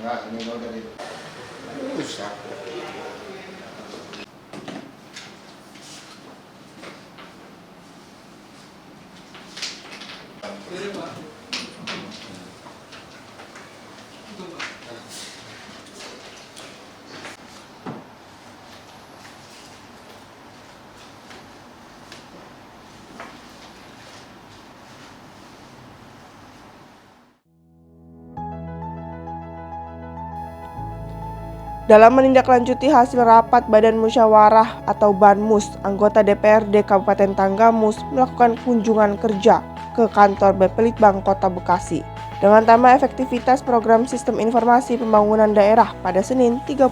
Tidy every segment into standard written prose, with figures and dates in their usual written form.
Enggak, ini lo dari rusak. Dalam menindaklanjuti hasil rapat Badan Musyawarah atau Banmus, anggota DPRD Kabupaten Tanggamus melakukan kunjungan kerja ke kantor Bapelitbang Kota Bekasi dengan tema efektivitas program Sistem Informasi Pembangunan Daerah pada Senin 30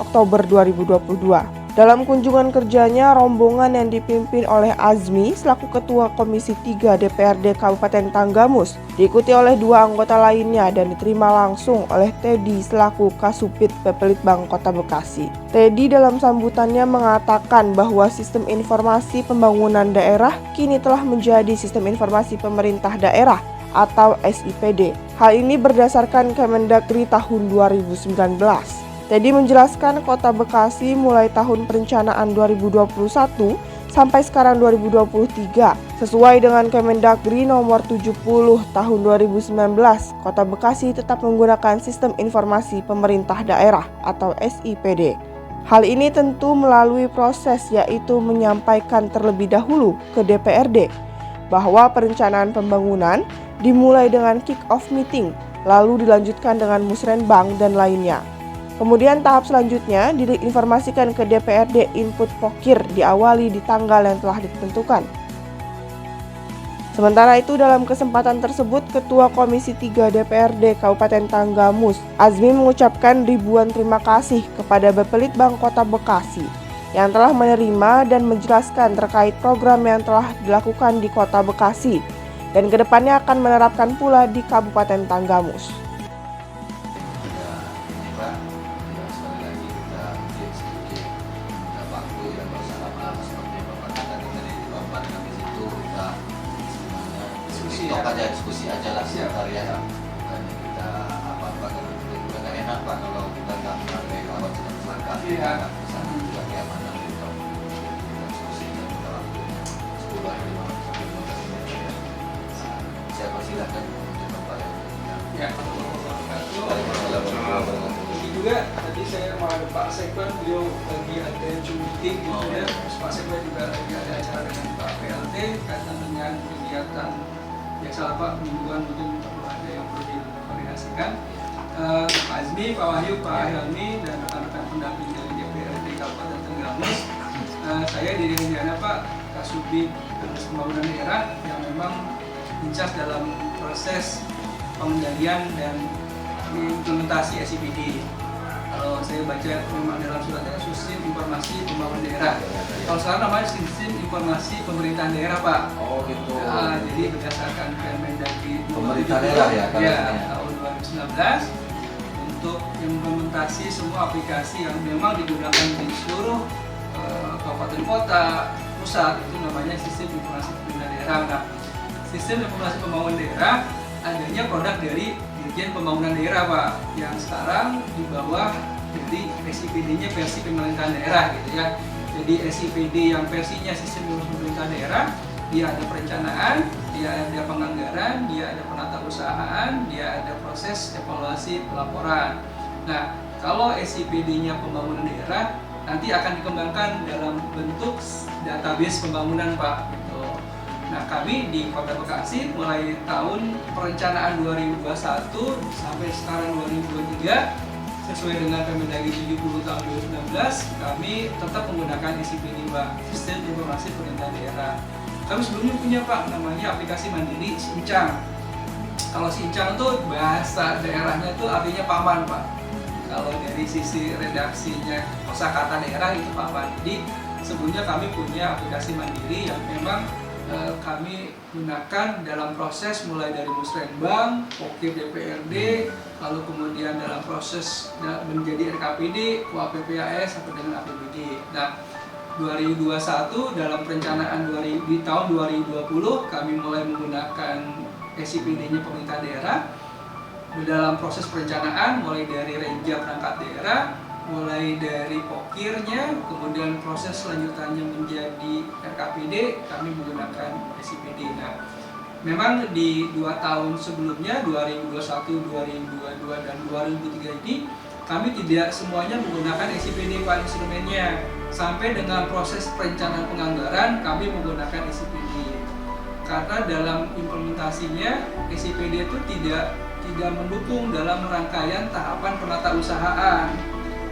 Oktober 2022. Dalam kunjungan kerjanya, rombongan yang dipimpin oleh Azmi selaku Ketua Komisi 3 DPRD Kabupaten Tanggamus diikuti oleh 2 anggota lainnya dan diterima langsung oleh Teddy selaku Kasubit Bapelitbang Kota Bekasi. Teddy dalam sambutannya mengatakan bahwa Sistem Informasi Pembangunan Daerah kini telah menjadi Sistem Informasi Pemerintah Daerah atau SIPD. Hal ini berdasarkan Kemendagri tahun 2019. Teddy menjelaskan Kota Bekasi mulai tahun perencanaan 2021 sampai sekarang 2023. Sesuai dengan Kemendagri nomor 70 tahun 2019, Kota Bekasi tetap menggunakan Sistem Informasi Pemerintah Daerah atau SIPD. Hal ini tentu melalui proses yaitu menyampaikan terlebih dahulu ke DPRD bahwa perencanaan pembangunan dimulai dengan kick-off meeting, lalu dilanjutkan dengan musrenbang dan lainnya. Kemudian tahap selanjutnya diinformasikan ke DPRD input pokir diawali di tanggal yang telah ditentukan. Sementara itu dalam kesempatan tersebut Ketua Komisi 3 DPRD Kabupaten Tanggamus, Azmi mengucapkan ribuan terima kasih kepada Bapelitbang Kota Bekasi yang telah menerima dan menjelaskan terkait program yang telah dilakukan di Kota Bekasi dan kedepannya akan menerapkan pula di Kabupaten Tanggamus. Diskusi aja lah sebentar ya. Bukannya kita apa-apa kan juga nggak enak Pak kalau kita nggak menghargai lawan sedang selangkah. Iya. Misalnya juga kayak mana gitu. Kita diskusi dan kita waktunya 10 hari 15 menit ya. Saya persilahkan untuk Bapak yang ya. Ini juga tadi saya mau ada Pak Sekban, beliau lagi ada Zoom meeting gitu ya. Pak Sekban juga lagi ada acara dengan Pak PLT kaitan dengan kegiatan biasa Pak mingguan mungkin perlu ada yang perlu dikoordinasikan. Pak Azmi, Pak Wahyu, Pak Helmi dan rekan-rekan pendamping dari DPRD Kabupaten Tanggamus. Saya dari rencana Pak Kasubit Pembangunan Daerah yang memang incas dalam proses pengendalian dan implementasi SIPD. Kalau saya baca memang dalam suratnya Sistem Informasi Pembangunan Daerah. Kalau sekarang namanya Sistem Informasi Pemerintahan Daerah Pak. Oh gitu. Jadi berdasarkan Kemendagri Pemerintah daerah ya, tahun 2019 untuk implementasi semua aplikasi yang memang digunakan di seluruh kabupaten kota pusat itu namanya Sistem Informasi Pembangunan Daerah. Nah, Sistem Informasi Pembangunan Daerah adanya produk dari Dirjen Pembangunan Daerah Pak, yang sekarang di bawah dari SIPD-nya versi pemerintahan daerah gitu ya. Jadi SIPD yang versinya Sistem Informasi Pemerintahan Daerah, dia ada perencanaan, dia ada penganggaran, dia ada penatausahaan, dia ada proses evaluasi pelaporan. Nah, kalau SIPD-nya pembangunan daerah nanti akan dikembangkan dalam bentuk database pembangunan Pak. Gitu. Nah, kami di Kota Bekasi mulai tahun perencanaan 2021 sampai sekarang 2023 sesuai dengan Kemendagri 70 tahun 2019 kami tetap menggunakan SIPD Pak, Sistem Informasi Pemerintahan Daerah. Kami sebelumnya punya Pak namanya aplikasi mandiri Sincang. Kalau Sincang tuh bahasa daerahnya tuh artinya paman Pak. Kalau dari sisi redaksinya kosakata daerah itu paman. Jadi sebelumnya kami punya aplikasi mandiri yang memang kami gunakan dalam proses mulai dari musrenbang, pokir DPRD, lalu kemudian dalam proses menjadi RKPD, KUAPPAS sampai dengan APBD. Nah, 2021 dalam perencanaan di tahun 2020 kami mulai menggunakan SIPD-nya pemerintah daerah dalam proses perencanaan, mulai dari renja perangkat daerah, mulai dari pokirnya, kemudian proses selanjutannya menjadi RKPD, kami menggunakan SIPD. Nah, memang di 2 tahun sebelumnya, 2021, 2022, dan 2003 ini, kami tidak semuanya menggunakan SIPD Pak instrumennya. Sampai dengan proses perencanaan penganggaran, kami menggunakan SIPD. Karena dalam implementasinya, SIPD itu tidak mendukung dalam rangkaian tahapan penatausahaan.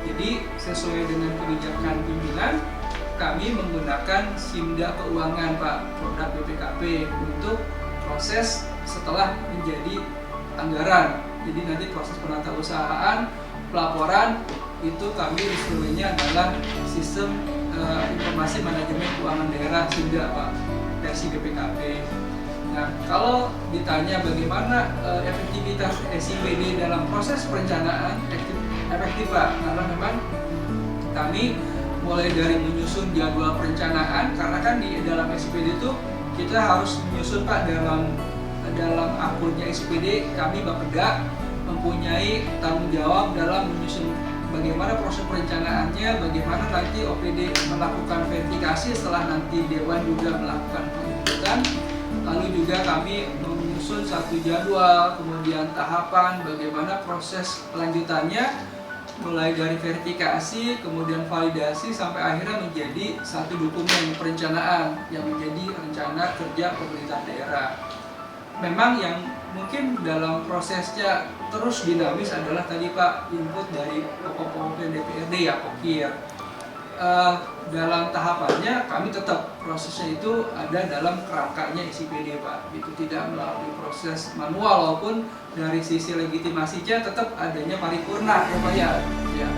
Jadi sesuai dengan kebijakan pimpinan, kami menggunakan SIMDA keuangan Pak, produk BPKP untuk proses setelah menjadi anggaran. Jadi nanti proses penatausahaan, pelaporan itu kami instrumennya adalah sistem informasi manajemen keuangan daerah SIMDA Pak, versi BPKP. Nah, kalau ditanya bagaimana efektivitas SIPD dalam proses perencanaan, efektif Pak, karena memang kami mulai dari menyusun jadwal perencanaan, karena kan di dalam SIPD itu kita harus menyusun Pak dalam akunnya SIPD, kami Bapeda mempunyai tanggung jawab dalam menyusun bagaimana proses perencanaannya, bagaimana nanti OPD melakukan verifikasi setelah nanti Dewan juga melakukan penginputan, lalu juga kami menyusun satu jadwal, kemudian tahapan, bagaimana proses lanjutannya, mulai dari verifikasi, kemudian validasi, sampai akhirnya menjadi satu dokumen perencanaan yang menjadi rencana kerja pemerintah daerah. Memang yang mungkin dalam prosesnya terus dinamis adalah tadi Pak, input dari pokok-pokok DPRD ya, pokir. Dalam tahapannya kami tetap prosesnya itu ada dalam kerangkanya SIPD Pak, itu tidak melalui proses manual, walaupun dari sisi legitimasinya tetap adanya paripurna ya Pak ya. Ya.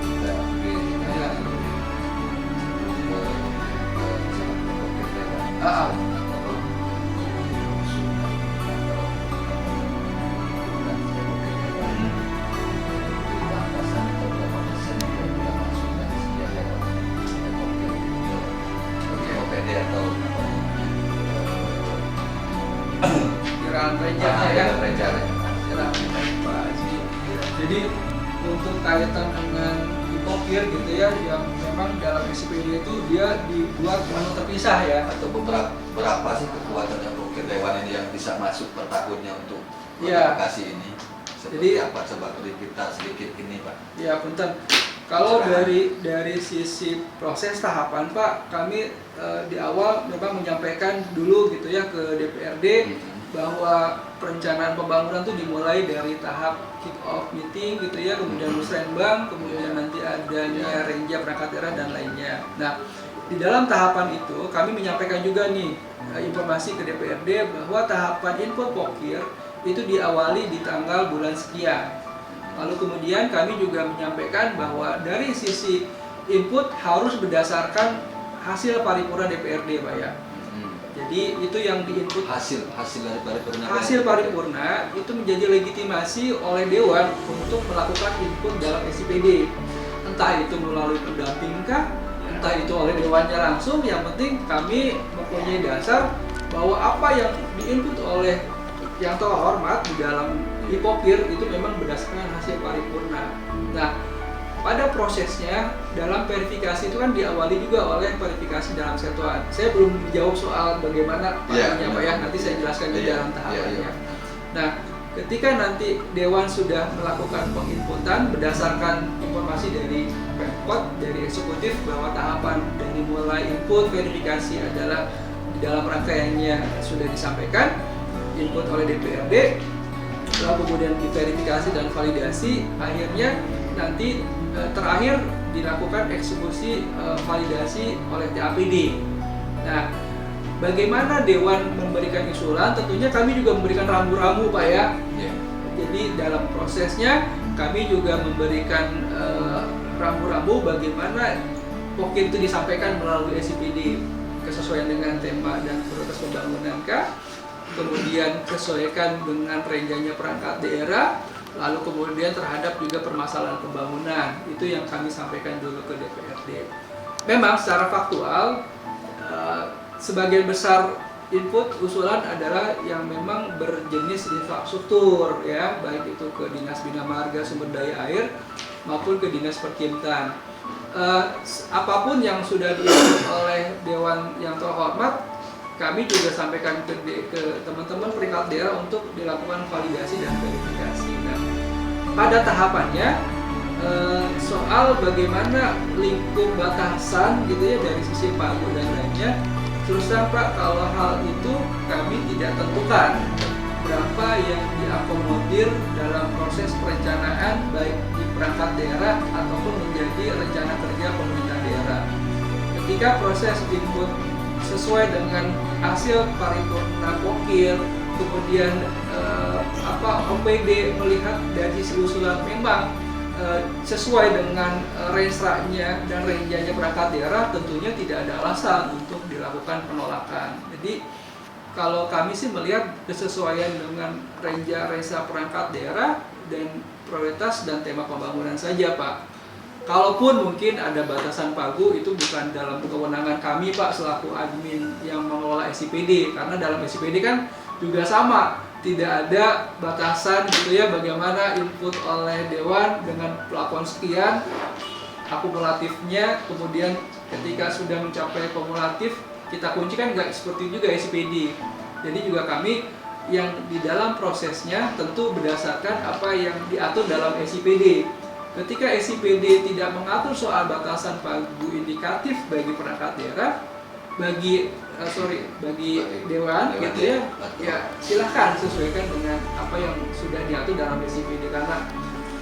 Jadi untuk kaitan dengan hipokir gitu ya, yang memang dalam SIPD itu dia dibuat menu terpisah ya. Atau berapa sih kekuatan yang pokir dewan ini yang bisa masuk per tahunnya untuk ya. Lokasi ini? Seperti Jadi apa, coba beri kita sedikit ini Pak. Ya punten. Kalau dari sisi proses tahapan Pak, kami di awal memang menyampaikan dulu gitu ya ke DPRD bahwa perencanaan pembangunan itu dimulai dari tahap kick off meeting gitu ya, kemudian musrenbang, kemudian nanti adanya renja perangkat daerah dan lainnya. Nah, di dalam tahapan itu kami menyampaikan juga nih informasi ke DPRD bahwa tahapan input pokir itu diawali di tanggal bulan sekian. Lalu kemudian kami juga menyampaikan bahwa dari sisi input harus berdasarkan hasil paripurna DPRD Pak ya. Jadi itu yang diinput hasil paripurna itu menjadi legitimasi oleh Dewan untuk melakukan input dalam SIPD. Entah itu melalui pendamping kah, entah itu oleh Dewannya langsung, yang penting kami mempunyai dasar bahwa apa yang diinput oleh yang terhormat di dalam hipokir itu memang berdasarkan hasil paripurna. Nah, pada prosesnya dalam verifikasi itu kan diawali juga oleh verifikasi dalam satuan. Saya belum menjawab soal bagaimana pandangannya Pak ya, nanti saya jelaskan di dalam tahapannya. Nah, ketika nanti Dewan sudah melakukan penginputan berdasarkan informasi dari Pemkot, dari eksekutif bahwa tahapan dari mulai input verifikasi adalah di dalam rangkaiannya sudah disampaikan, input oleh DPRD, lalu kemudian diverifikasi dan validasi, akhirnya nanti terakhir dilakukan eksekusi validasi oleh TAPD. Nah, bagaimana Dewan memberikan usulan? Tentunya kami juga memberikan rambu-rambu Pak ya. Jadi dalam prosesnya kami juga memberikan rambu-rambu bagaimana pokir itu disampaikan melalui SIPD, kesesuaian dengan tema dan prioritas pembangunan kah, kemudian kesesuaikan dengan renjanya perangkat daerah, lalu kemudian terhadap juga permasalahan pembangunan. Itu yang kami sampaikan dulu ke DPRD. Memang secara faktual sebagian besar input usulan adalah yang memang berjenis infrastruktur ya, baik itu ke Dinas Bina Marga Sumber Daya Air maupun ke Dinas Perkintan. Apapun yang sudah diinput oleh Dewan yang terhormat, kami juga sampaikan ke teman-teman peringkat daerah untuk dilakukan validasi dan verifikasi. Nah, pada tahapannya soal bagaimana lingkup batasan gitu ya dari sisi pagu dan lainnya, terus terang Pak, kalau hal itu kami tidak tentukan berapa yang diakomodir dalam proses perencanaan baik di perangkat daerah ataupun menjadi rencana kerja pemerintah daerah. Ketika proses input sesuai dengan hasil paripurna Pokir, kemudian OPD melihat dari sisi usulan memang sesuai dengan range-nya dan range-nya perangkat daerah, tentunya tidak ada alasan untuk dilakukan penolakan. Jadi kalau kami sih melihat kesesuaian dengan range perangkat daerah dan prioritas dan tema pembangunan saja Pak. Kalaupun mungkin ada batasan pagu, itu bukan dalam kewenangan kami Pak selaku admin yang mengelola SIPD, karena dalam SIPD kan juga sama, tidak ada batasan gitu ya, bagaimana input oleh Dewan dengan pelakon sekian akumulatifnya, kemudian ketika sudah mencapai kumulatif kita kunci, kan nggak seperti juga SIPD. Jadi juga kami yang di dalam prosesnya tentu berdasarkan apa yang diatur dalam SIPD. Ketika SIPD tidak mengatur soal batasan pagu indikatif bagi perangkat daerah, bagi Dewan gitu ya silahkan sesuaikan dengan apa yang sudah diatur dalam SIPD, karena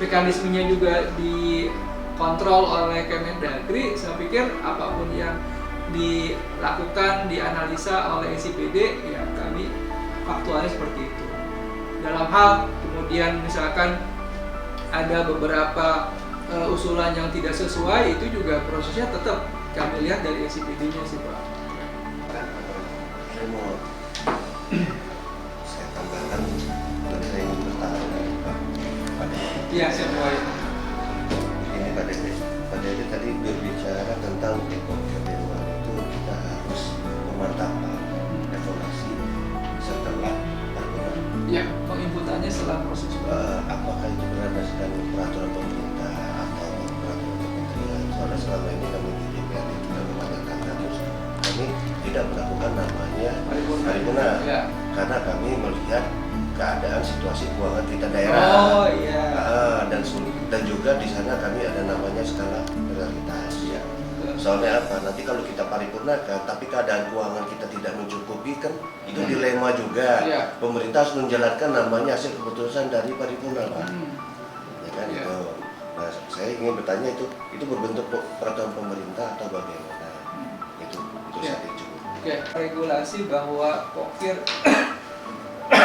mekanismenya juga dikontrol oleh Kemendagri. Saya pikir apapun yang dilakukan, dianalisa oleh SIPD, ya kami faktualnya seperti itu. Dalam hal kemudian misalkan ada beberapa usulan yang tidak sesuai, itu juga prosesnya tetap kami lihat dari SIPD-nya sih Pak. Saya tambahkan, tadi saya ingin bertanya Pak pada Iya, saya mulai. ini Pak Dede tadi berbicara tentang Dewan itu kita harus memantapkan evaluasi setelah paripurna. Ya, penginputannya setelah proses. Apakah itu berdasarkan peraturan pemerintah atau peraturan kementerian? Soalnya selama ini kami di DPRD juga mengatakan harus kami tidak melakukan namanya paripurna Ya. karena kami melihat keadaan situasi keuangan kita daerah. Oh iya. Dan juga di sana kami ada namanya skala prioritas. Iya. Soalnya apa? Nanti kalau kita paripurnakan, tapi keadaan keuangan kita tidak mencukupi, kan itu dilema juga. Iya. Pemerintah harus menjalankan namanya hasil keputusan dari paripurna, Pak. Ya kan Iya. itu. Nah, saya ingin bertanya itu berbentuk peraturan pemerintah atau bagaimana? Itu Iya. saja cukup. Oke, regulasi bahwa Pokir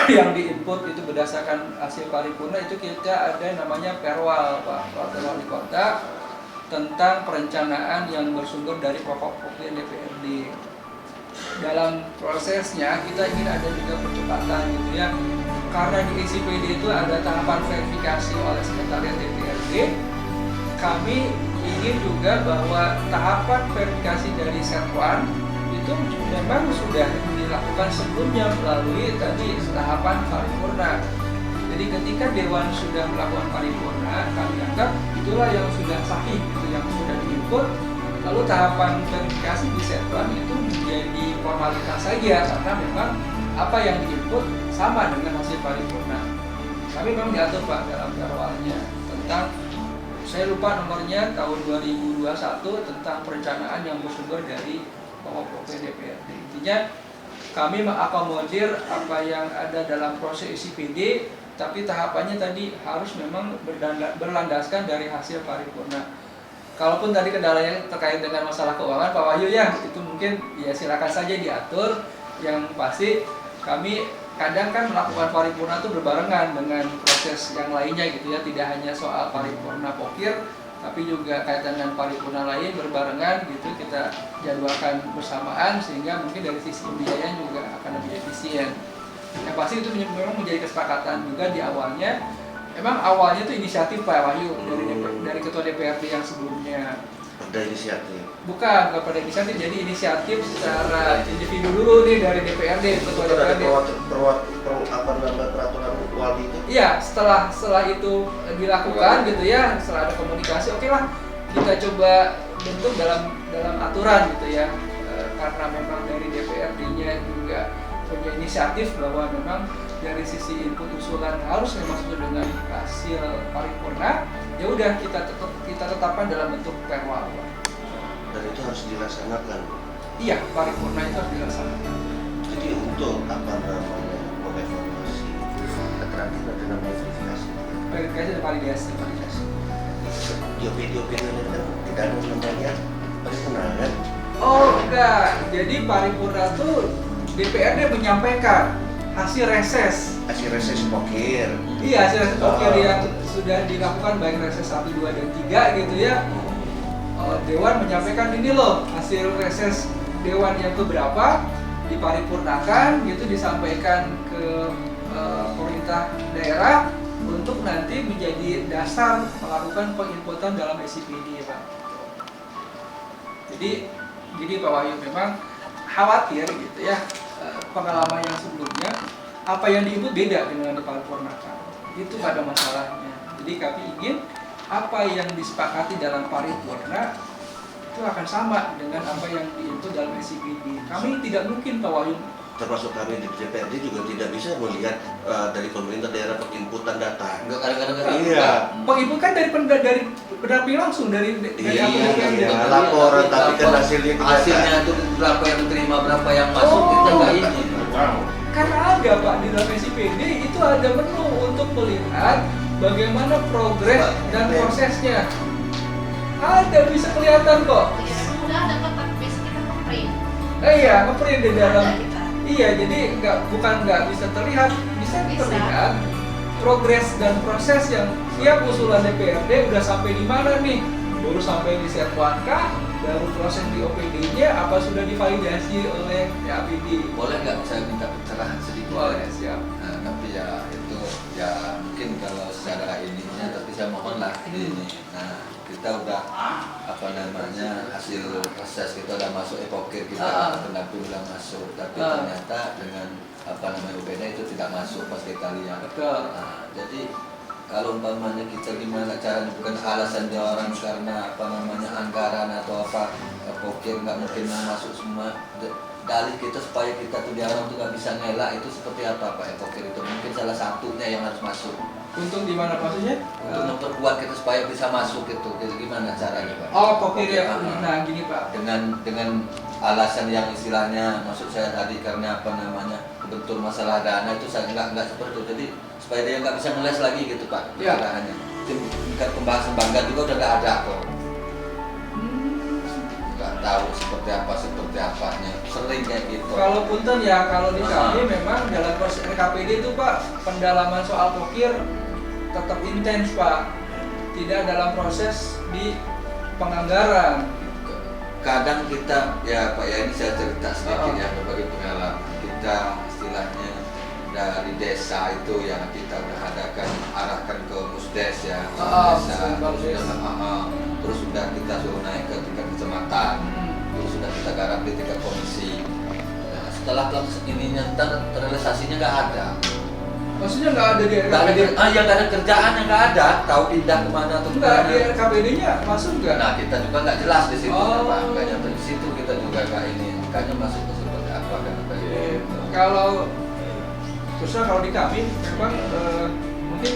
yang diinput itu berdasarkan hasil paripurna, itu kita ada namanya Perwal Pak, Peraturan Wali Kota tentang perencanaan yang bersumber dari pokok-pokok DPRD. Dalam prosesnya kita ingin ada juga percepatan gitu ya, karena di SIPD itu ada tahapan verifikasi oleh Sekretariat DPRD. Kami ingin juga bahwa tahapan verifikasi dari Setwan itu memang sudah dilakukan sebelumnya melalui tadi tahapan paripurna. Jadi ketika Dewan sudah melakukan paripurna, kami anggap itulah yang sudah sahih, itu yang sudah diinput. Lalu tahapan verifikasi di Setwan itu menjadi formalitas saja, karena memang apa yang diinput sama dengan hasil paripurna. Kami memang diatur Pak dalam perwalnya tentang, saya lupa nomornya, tahun 2021 tentang perencanaan yang bersumber dari pokok-pokok DPRD. Intinya kami mengakomodir apa yang ada dalam proses SIPD, tapi tahapannya tadi harus memang berlandaskan dari hasil paripurna. Kalaupun tadi kendalanya terkait dengan masalah keuangan Pak Wahyu ya, itu mungkin ya silakan saja diatur. Yang pasti kami kadang kan melakukan paripurna itu berbarengan dengan proses yang lainnya gitu ya, tidak hanya soal paripurna Pokir, tapi juga kaitan dengan paripurna lain berbarengan gitu, kita jadwalkan bersamaan sehingga mungkin dari sisi pembiayaan juga akan lebih efisien. Yang pasti itu memang menjadi kesepakatan juga di awalnya. Emang awalnya itu inisiatif Pak Wahyu dari Ketua DPRD yang sebelumnya. Perda inisiatif. Bukan pada inisiatif, jadi inisiatif secara individu dulu nih dari DPRD, ketua Itu ada DPRD. peraturan wali itu. Iya, setelah itu dilakukan gitu ya, setelah ada komunikasi, oke lah kita coba bentuk dalam aturan gitu ya. Karena memang dari DPRD-nya juga punya inisiatif bahwa memang dari sisi input usulan harus memang sesuai dengan hasil paripurna, ya udah kita tetapkan dalam bentuk perwa. Dan itu harus dilaksanakan. Iya, paripurna itu harus dilaksanakan. Jadi untuk mengevaluasi terakhir ada namanya verifikasi. Verifikasi dan validasi. Di opini ini kan tidak ada namanya paripurna kan? Oh enggak, jadi paripurna tuh DPRD menyampaikan hasil reses. Hasil reses pokir. Iya, hasil reses pokir yang sudah dilakukan baik reses 1, 2, dan 3 gitu ya. Dewan menyampaikan ini loh hasil reses Dewan yang keberapa diparipurnakan gitu, disampaikan ke pemerintah daerah untuk nanti menjadi dasar melakukan penginputan dalam SIPD, Pak. Jadi Pak Wahyu memang khawatir gitu ya, pengalaman yang sebelumnya apa yang diinput beda dengan diparipurnakan, itu nggak ada masalahnya. Jadi kami ingin apa yang disepakati dalam paripurna itu akan sama dengan apa yang diinput dalam SIPD. Kami tidak mungkin, Pak Wahyu, Termasuk kami di DPRD juga tidak bisa melihat dari pemerintah daerah penginputan data. Enggak kadang-kadang Iya. penginput kan dari pendamping langsung dari Iya, APBD. iya, laporan tapi kan hasilnya tidak hasilnya itu berapa yang terima, berapa yang masuk, kita nggak ini. Karena ada Pak di dalam SIPD itu ada menu untuk melihat bagaimana progres dan prosesnya. Ada, bisa kelihatan kok. Ya, memang udah ada kok, tapi biasanya kita nge-print. Iya, nge-print di dalam. Ada kita. Iya, jadi bukan nggak bisa terlihat, bisa Bisa. terlihat progres dan proses yang tiap usulan DPRD udah sampai di mana nih. Baru sampai di Setwan kah? Baru proses di OPD-nya apa sudah divalidasi oleh APD? Boleh nggak saya minta pencerahan sedikit? Boleh, siap. Nah, tapi ya itu ya mungkin kalau secara ininya, tapi saya mohonlah ini. Nah, kita udah apa namanya hasil proses kita udah masuk epokir kita, pendamping udah masuk, tapi ternyata dengan apa namanya UPD itu tidak masuk pas kita lihat. Betul. Nah, jadi kalau umpamanya kita gimana caranya, bukan alasan dia orang karena apa namanya anggaran atau apa, pokir nggak mungkin mau masuk semua. Dalih kita supaya kita tuh dia orang tuh nggak bisa ngelak itu seperti apa Pak pokir itu mungkin salah satunya yang harus masuk Untung di mana maksudnya? untuk memperkuat kita supaya bisa masuk itu gimana caranya Pak? Oh, pokir ya. Ah, Nah, gini Pak. dengan alasan yang istilahnya maksud saya tadi karena apa namanya betul masalah dana itu saya nggak seperti itu, jadi supaya dia nggak bisa ngeles lagi gitu Pak. Ya. Istilahnya tingkat pembahasan bangga juga udah nggak ada kok, nggak tahu seperti apanya sering kayak gitu. Kalau punten ya, kalau di kami memang dalam proses RKPD itu Pak, pendalaman soal pokir tetap intens Pak, tidak dalam proses di penganggaran. Kadang kita ya Pak ya, ini saya cerita sedikit ya berbagi pengalaman kita istilahnya dari desa itu ya kita udah arahkan ke musdes ya, desa, terus sudah kita suruh naik ke tingkat kecamatan, terus sudah kita garap di tingkat komisi. Nah, setelah proses ini ntar realisasinya nggak ada. Maksudnya nggak ada di Nggak ada, RKPD? yang nggak ada kerjaan yang nggak ada, tahu pindah kemana atau Nggak, di kemana. RKPD-nya masuk nggak? Nah kita juga nggak jelas di situ, Oh. Pak. Nggak nyampe di situ kita juga nggak ini, makanya masuk ke seperti apa dan apa gitu. Kalau terusnya kalau di kami memang mungkin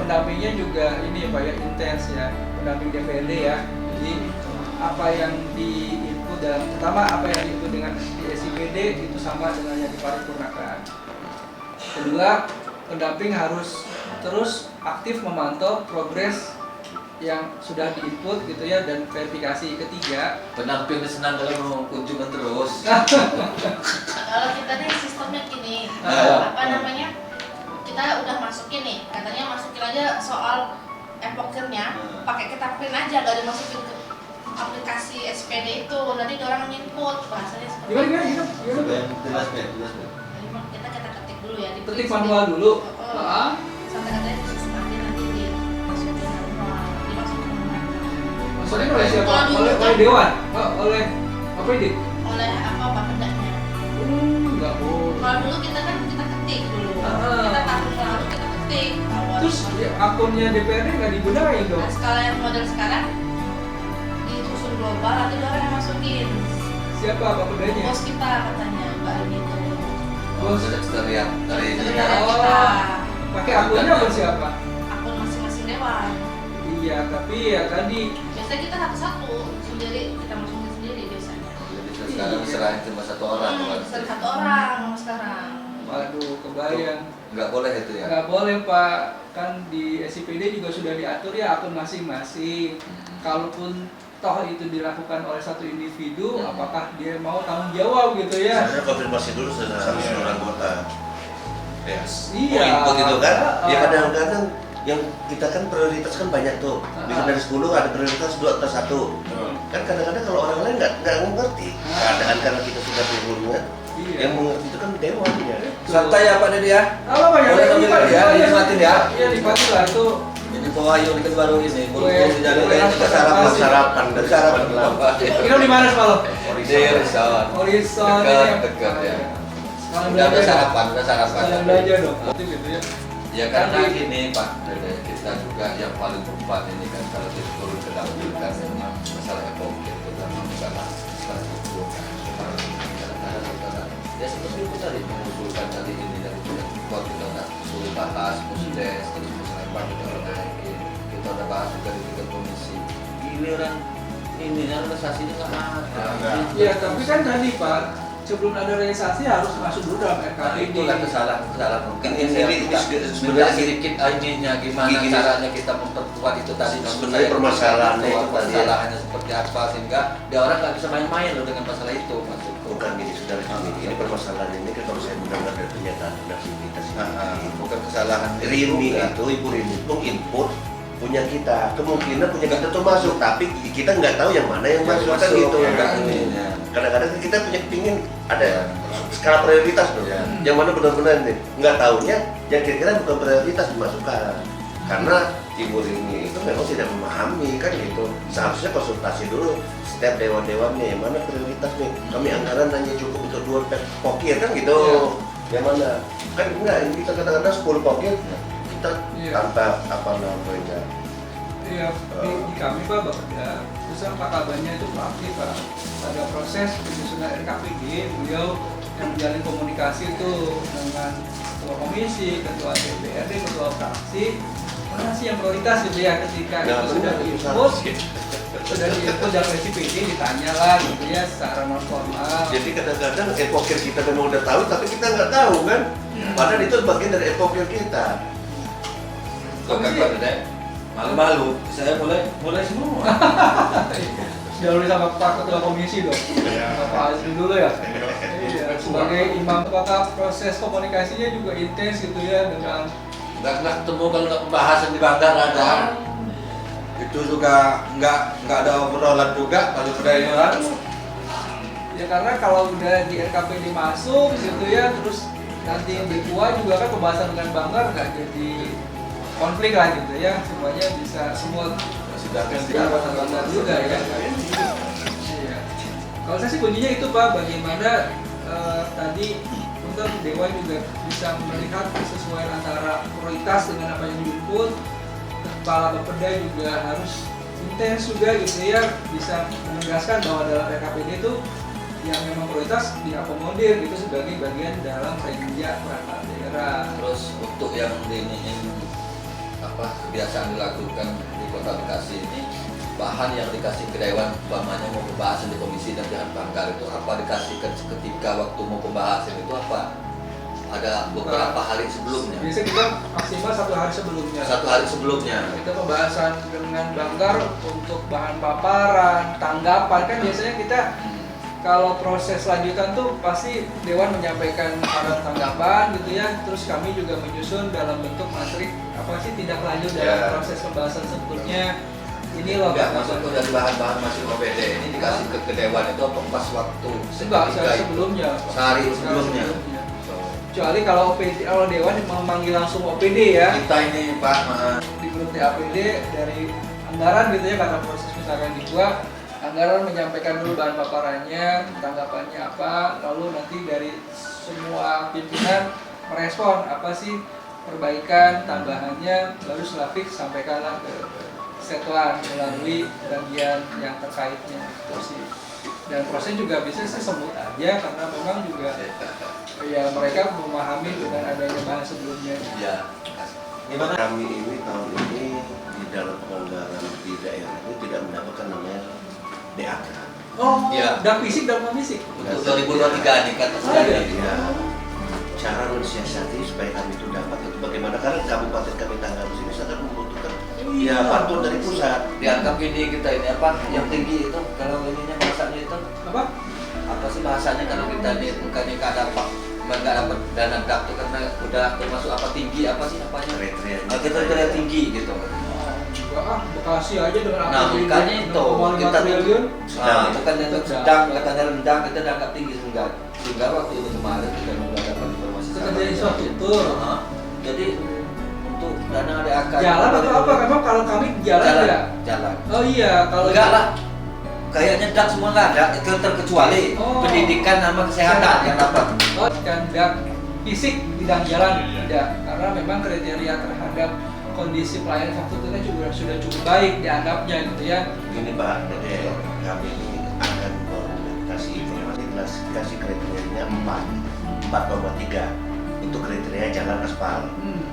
pendampingnya juga ini Pak ya, intens ya, pendamping DPRD ya. Jadi apa yang diinput dalam, pertama apa yang diinput dengan di SIPD itu sama dengan yang diparipurnakan. Kedua, pendamping harus terus aktif memantau progres yang sudah diinput gitu ya, dan verifikasi. Ketiga, Pendamping senang kalau mau kunjungan terus. Kalau kita nih sistemnya gini, apa namanya? Kita udah masukin nih, katanya masukin aja soal epokirnya, pakai kita print aja, gak dimasukin ke aplikasi SPD itu, nanti orang input bahasanya seperti gimana? Jelas Ben. Jadi kita ketik dulu ya, di Ketik print manual dulu. Sampai katanya di sistem nanti dimasukin manual, dimasukin manual. Dimasukin oleh siapa? Kalau dulu Oleh kan- Dewan? Oleh APD? oleh apa bapedanya. Enggak boleh. Kalau dulu kita ketik dulu. Ah. Kita tahun lalu kita ketik awal. Terus ya, akunnya DPRD nggak dibenahin dong? Nah, skala yang model sekarang disusun global, nanti orang yang masukin. Siapa bapedanya? Bos kita katanya, Mbak Rini itu. Oh, sudah terlihat dari ini Saudara ya. Oh. kita. Pakai akunnya apa siapa? Akun masing-masing dewan. Iya, tapi ya tadi Biasanya kita satu-satu sendiri, kita masukin sendiri biasanya. Jadi sekarang serahin cuma satu orang. Sering satu orang sekarang. waduh, kebayang. Nggak boleh itu ya. Nggak boleh Pak, kan di SIPD juga sudah diatur ya akun masing-masing. Kalaupun toh itu dilakukan oleh satu individu, apakah dia mau tanggung jawab gitu ya? Sebenarnya konfirmasi dulu sama seluruh anggota. Ya. Iya. Oh, input itu kan? Ya Ah. kadang-kadang yang kita kan prioritas kan banyak tuh. Bisa dari 10 ada prioritas 2 atau 1. Kan kadang-kadang kalau orang lain nggak mengerti keadaan karena kita sudah turunnya. Iya. Yang mengerti itu kan dewannya. Santai ya Pak Dedi ya. Halo Pak, Boleh ambil ya, dinikmatin ya. Iya, nikmatin lah itu. Ini Wahyu ini kan baru ini. Belum Kue- jadi kue kayak kita sarapan. Sarapan dari Sarapan. Minum di mana semalam? Di Horizon. Horizon. Dekat ya. Sekarang Udah belajar. sarapan, udah sarapan. Sekarang belajar dong. Itu gitu ya. Ya karena gini Pak Dede, kita juga yang paling berempat ini kan kalau kita turun ke dapur kan memang masalah ekonomi itu kan masalah infrastruktur kan. Kadang-kadang ya seperti itu tadi mengusulkan tadi ini dari buat kita udah suruh bahas musdes terus masalah apa kita udah naikin, kita udah bahas juga di tiga komisi. Giliran ini realisasinya nggak ada. Ya, tapi kan tadi Pak, sebelum ada realisasi harus masuk dulu dalam Nah, RKPD. itu kan kesalahan mungkin Ini sebenarnya sebenarnya sedikit ininya gimana gini. caranya kita memperkuat itu tadi. Sebenarnya permasalahannya itu tadi ya. Permasalahannya seperti apa sehingga dia orang nggak bisa main-main loh dengan masalah itu maksudku. Bukan gini saudara ini permasalahan ini kan kalau saya mendengar dari pernyataan dari kita sendiri. Bukan kesalahan Rini juga. itu ibu Rini itu input punya kita, kemungkinan punya kita tuh masuk, tapi kita nggak tahu yang mana yang masuk kan gitu. enggak ininya. Kadang-kadang kita punya kepingin ada skala prioritas tuh, Ya. yang mana benar-benar nih nggak taunya yang kira-kira bukan prioritas dimasukkan karena ibu Rini itu memang tidak memahami kan gitu. Seharusnya konsultasi dulu setiap dewan-dewannya yang mana prioritas nih, kami anggaran hanya cukup untuk 2 pokir kan gitu. Yang mana kan enggak, ini kita kadang-kadang 10 pokir kita tanpa apa namanya. Iya, di kami Pak Bapeda, terus Pak Kabarnya itu proaktif Pak. Pada proses penyusunan RKPD, beliau yang menjalin komunikasi itu dengan ketua komisi, ketua DPRD, ketua fraksi, mana sih yang prioritas gitu ya ketika itu sudah diinput, sudah diinput dalam SIPD ditanya lah gitu ya secara non formal. Jadi kadang-kadang epokir kita memang udah tahu tapi kita nggak tahu kan. Padahal itu bagian dari epokir kita. Bukan Pak Dede. Malu-malu, saya mulai semua. Dahulu sama Pak Ketua Komisi dong. Pak Azri dulu ya. Iya, sebagai imam, apakah proses komunikasinya juga intens gitu ya dengan Nggak ketemu kalau nggak pembahasan di Banggar ada. Itu juga nggak ada obrolan juga kalau udah ini orang. ya karena kalau udah di RKPD masuk gitu ya, terus nanti di PUA juga kan pembahasan dengan Banggar nggak jadi konflik lah gitu ya, semuanya bisa semua Sudah kan Banggar juga ya. Iya. Kalau saya sih kuncinya itu Pak, bagaimana tadi untuk Dewan juga bisa melihat kesesuaian antara prioritas dengan apa yang diinput. Kepala Bapeda juga harus intens juga gitu ya, bisa menegaskan bahwa dalam RKPD itu yang memang prioritas diakomodir itu sebagai bagian dalam kinerja perangkat daerah. Terus untuk yang diiniin apa kebiasaan dilakukan di Kota Bekasi ini, bahan yang dikasih ke Dewan umpamanya mau pembahasan di komisi dan dengan Banggar itu apa dikasihkan ketika waktu mau pembahasan itu apa? Ada beberapa hari sebelumnya. Biasanya kita maksimal 1 hari sebelumnya. 1 hari sebelumnya. Kita pembahasan dengan Banggar untuk bahan paparan, tanggapan kan biasanya kita kalau proses lanjutan tuh pasti Dewan menyampaikan saran tanggapan gitu ya, terus kami juga menyusun dalam bentuk matrik apa sih tindak lanjut dalam proses pembahasan sebelumnya. Ini loh Enggak, maksudku dari bahan-bahan masih OPD ini dikasih ke Dewan itu apa pas waktu enggak seketika sehari itu? sebelumnya. Sehari sebelumnya. Kecuali kalau OPD, kalau Dewan memanggil langsung OPD ya Kita ini Pak, di grup TAPD dari anggaran gitu ya, kata proses misalkan dibuat, anggaran menyampaikan dulu bahan paparannya, tanggapannya apa, lalu nanti dari semua pimpinan merespon apa sih perbaikan, tambahannya, lalu setelah fix sampaikanlah ke kesatuan melalui bagian yang terkaitnya itu sih. Dan proses juga bisa sih semut aja karena memang juga ya mereka memahami dengan adanya bahan sebelumnya. Ya. Gimana? Kami ini tahun ini di dalam penganggaran di daerah ini tidak mendapatkan namanya DAK. Oh, Ya. dak fisik, dak non fisik. Untuk 2023 nih kata saya. Ya, cara mensiasati supaya kami itu dapat itu bagaimana, karena Kabupaten kami Tanggamus ini sangat membutuhkan ya bantuan dari pusat. Dianggap ini kita ini apa yang tinggi itu kalau ininya bahasanya itu apa sih bahasanya kalau kita ini bukannya nggak dapat dana dak itu karena udah termasuk apa tinggi apa sih apanya kriteria tinggi gitu. Bekasi aja dengan Nah makanya itu kita triliun. Itu kan yang sedang katanya rendah kita dianggap tinggi sehingga waktu itu kemarin kita juga dapat informasi Itu kan jadi infrastruktur. jadi untuk dana DAK Jalan atau apa? Memang kalau kami jalan ya. Jalan. Oh iya, kalau Enggak lah. Kayaknya dak semua nggak ada, itu terkecuali pendidikan sama kesehatan yang dapat. Oh, dan dak fisik bidang jalan tidak, karena memang kriteria terhadap kondisi pelayanan infrastrukturnya juga sudah cukup baik dianggapnya gitu ya. Ini Pak, jadi kami ini akan kasih informasi klasifikasi kriterianya 4,3 untuk kriteria jalan aspal.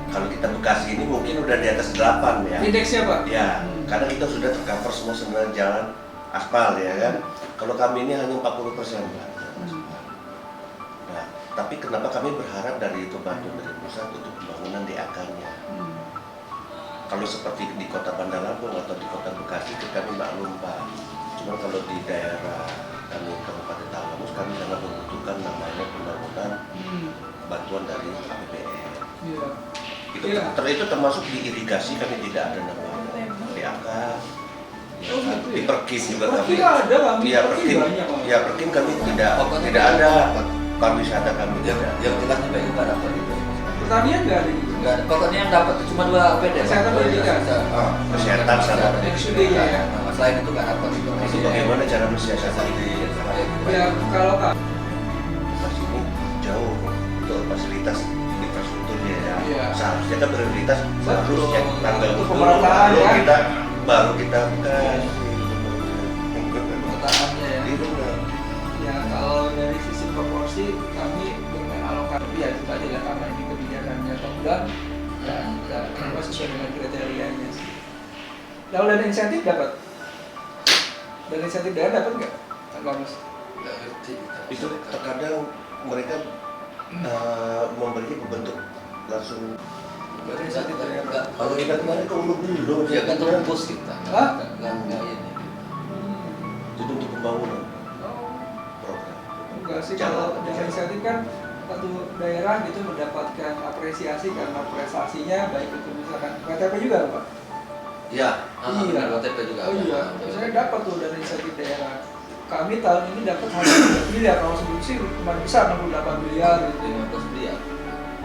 Kalau kita Bekasi ini mungkin udah di atas 8 ya. Indeksnya Pak? Ya, karena kita sudah tercover semua sebenarnya jalan aspal ya kan. Kalau kami ini hanya 40% Pak. Nah, tapi kenapa kami berharap dari itu bantuan dari pusat untuk pembangunan DAK-nya? Kalau seperti di kota Bandar Lampung atau di kota Bekasi itu kami maklum Pak. Cuma kalau di daerah kami Kabupaten Tanggamus kami sangat membutuhkan namanya pembangunan bantuan dari APBN. Iya. Itu termasuk di irigasi kami tidak ada namanya DAK. Oh, gitu ya? Di Perkim juga kami. Perkim ada kami. Iya Perkim Perkim. banyak, Pak. Ya Perkim kami tidak ada. Pariwisata kami tidak. Yang jelasnya baik nggak dapat itu. Pertanian nggak ada gitu. Nggak ada. Pokoknya yang dapat itu cuma 2 APD. Kesehatan pendidikan. Kesehatan sama XUD-nya ya. Nah, selain itu nggak dapat itu. Itu bagaimana cara mensiasati ini? Ya kalau Mas ini jauh untuk fasilitas infrastrukturnya ya. Iya. Seharusnya kan prioritas harus yang tanggal Untuk dulu, pemerataan ya. baru kita bukan. Pertahanannya ya. Itu udah. ya kalau dari sisi proporsi kami dengan alokasi ya itu tadi lah karena ini kebijakannya top down dan kita sesuai dengan kriterianya sih. Lalu dana insentif dapat? Dana insentif daerah dapat nggak? Enggak mas. Nggak ngerti. Itu terkadang mereka memberi bentuk langsung. Dana insentif daerah. Nggak. Kalau kita kemarin ke Ulu dulu, Ya kan terumpus kita. Hah? Nggak ini. itu untuk pembangunan program. Enggak sih, kalau dana insentif kan satu daerah gitu mendapatkan apresiasi karena prestasinya baik itu misalkan KTP juga Pak? Iya. Iya. KTP juga. Oh iya, misalnya dapat tuh dana insentif daerah. Kami tahun ini dapat hanya 3 miliar, kalau sebelum sih lumayan besar 68 miliar gitu. 15 miliar.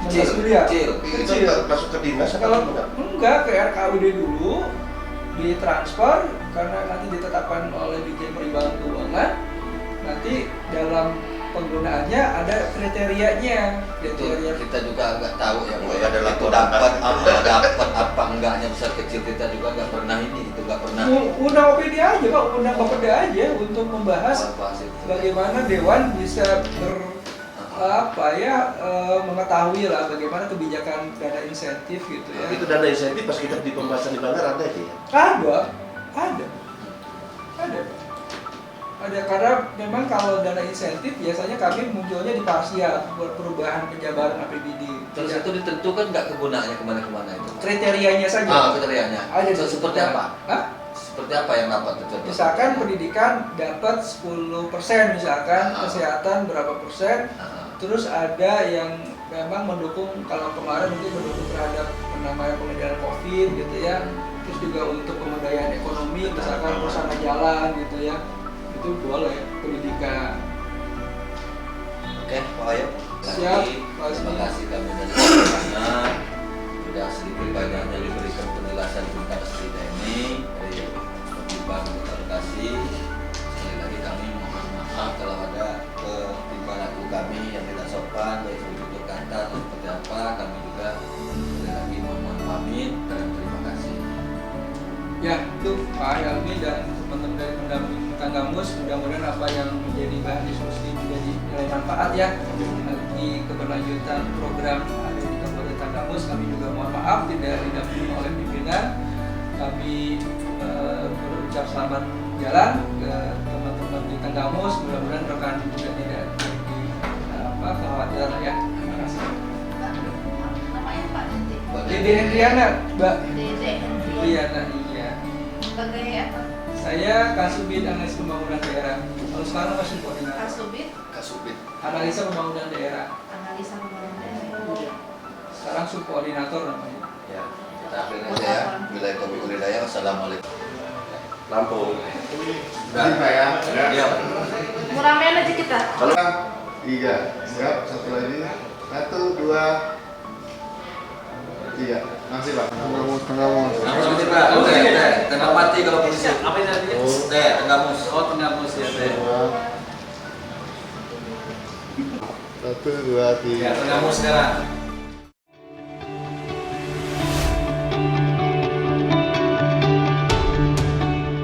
15 miliar. Kecil. Itu masuk ke dinas atau Kalau enggak? enggak ke RKUD dulu ditransfer karena nanti ditetapkan oleh Ditjen Perimbangan Keuangan. Nanti dalam penggunaannya ada kriterianya. Itu Kriteria kita juga nggak tahu ya. Nggak Pak, ada itu laporan. dapat apa enggaknya besar kecil kita juga nggak pernah ini itu nggak pernah. undang OPD aja Pak, undang Bapeda aja untuk membahas Bahas itu. bagaimana Dewan bisa mengetahui lah bagaimana kebijakan dana insentif gitu ya. Itu dana insentif pas kita di pembahasan di Banggar ada ya? Ada. Ada karena memang kalau dana insentif biasanya kami munculnya di parsial buat perubahan penjabaran APBD. Terus itu ditentukan nggak kegunaannya kemana-kemana itu? Kriterianya saja. Kriterianya. Ada Seperti apa? Hah? Seperti apa yang dapat itu? Misalkan pendidikan dapat 10%, misalkan kesehatan berapa persen, terus ada yang memang mendukung, kalau kemarin mungkin mendukung terhadap namanya pengendalian COVID gitu ya, terus juga untuk pemberdayaan ekonomi, misalkan perusahaan jalan gitu ya, itu boleh pendidikan. Oke, Pak Ayo. Siap, Terima kasih kami dari sana. Sudah sedikit banyaknya diberikan penjelasan tentang cerita ini dari Bang Ya, itu Pak Helmi dan teman-teman dari pendamping Tanggamus, mudah-mudahan apa yang menjadi bahan diskusi menjadi nilai manfaat ya bagi keberlanjutan program ada di Kabupaten Tanggamus. Kami juga mohon maaf tidak didampingi oleh pimpinan. Kami berucap selamat jalan ke teman-teman di Tanggamus. Mudah-mudahan rekan juga tidak kekhawatiran ya. Terima kasih. Namanya Pak Dede. Dede Hendriana, Mbak. Dede Hendriana, iya. Sebagai apa? Saya Kasubid Analisa Pembangunan Daerah. Kalau sekarang masih koordinator. Kasubit, Kasubit. Analisa Pembangunan Daerah. analisa pembangunan daerah. Sekarang subkoordinator namanya. Ya, kita akhiri aja ya. Wilayah Kopi Kulidah. Assalamualaikum. Lampung. Udah, Pak ya. Iya. Muramean aja kita. Kalau 3, siap, satu lagi, 1, 2, 3. Makasih Pak. Tenggamus. Langsung sih Pak. Teh. Tengah mati kalau polisi. Apa ini tadi? Teh, Tenggamus. Oh, Tenggamus ya teh. 1, 2, 3. Ya, Tenggamus sekarang.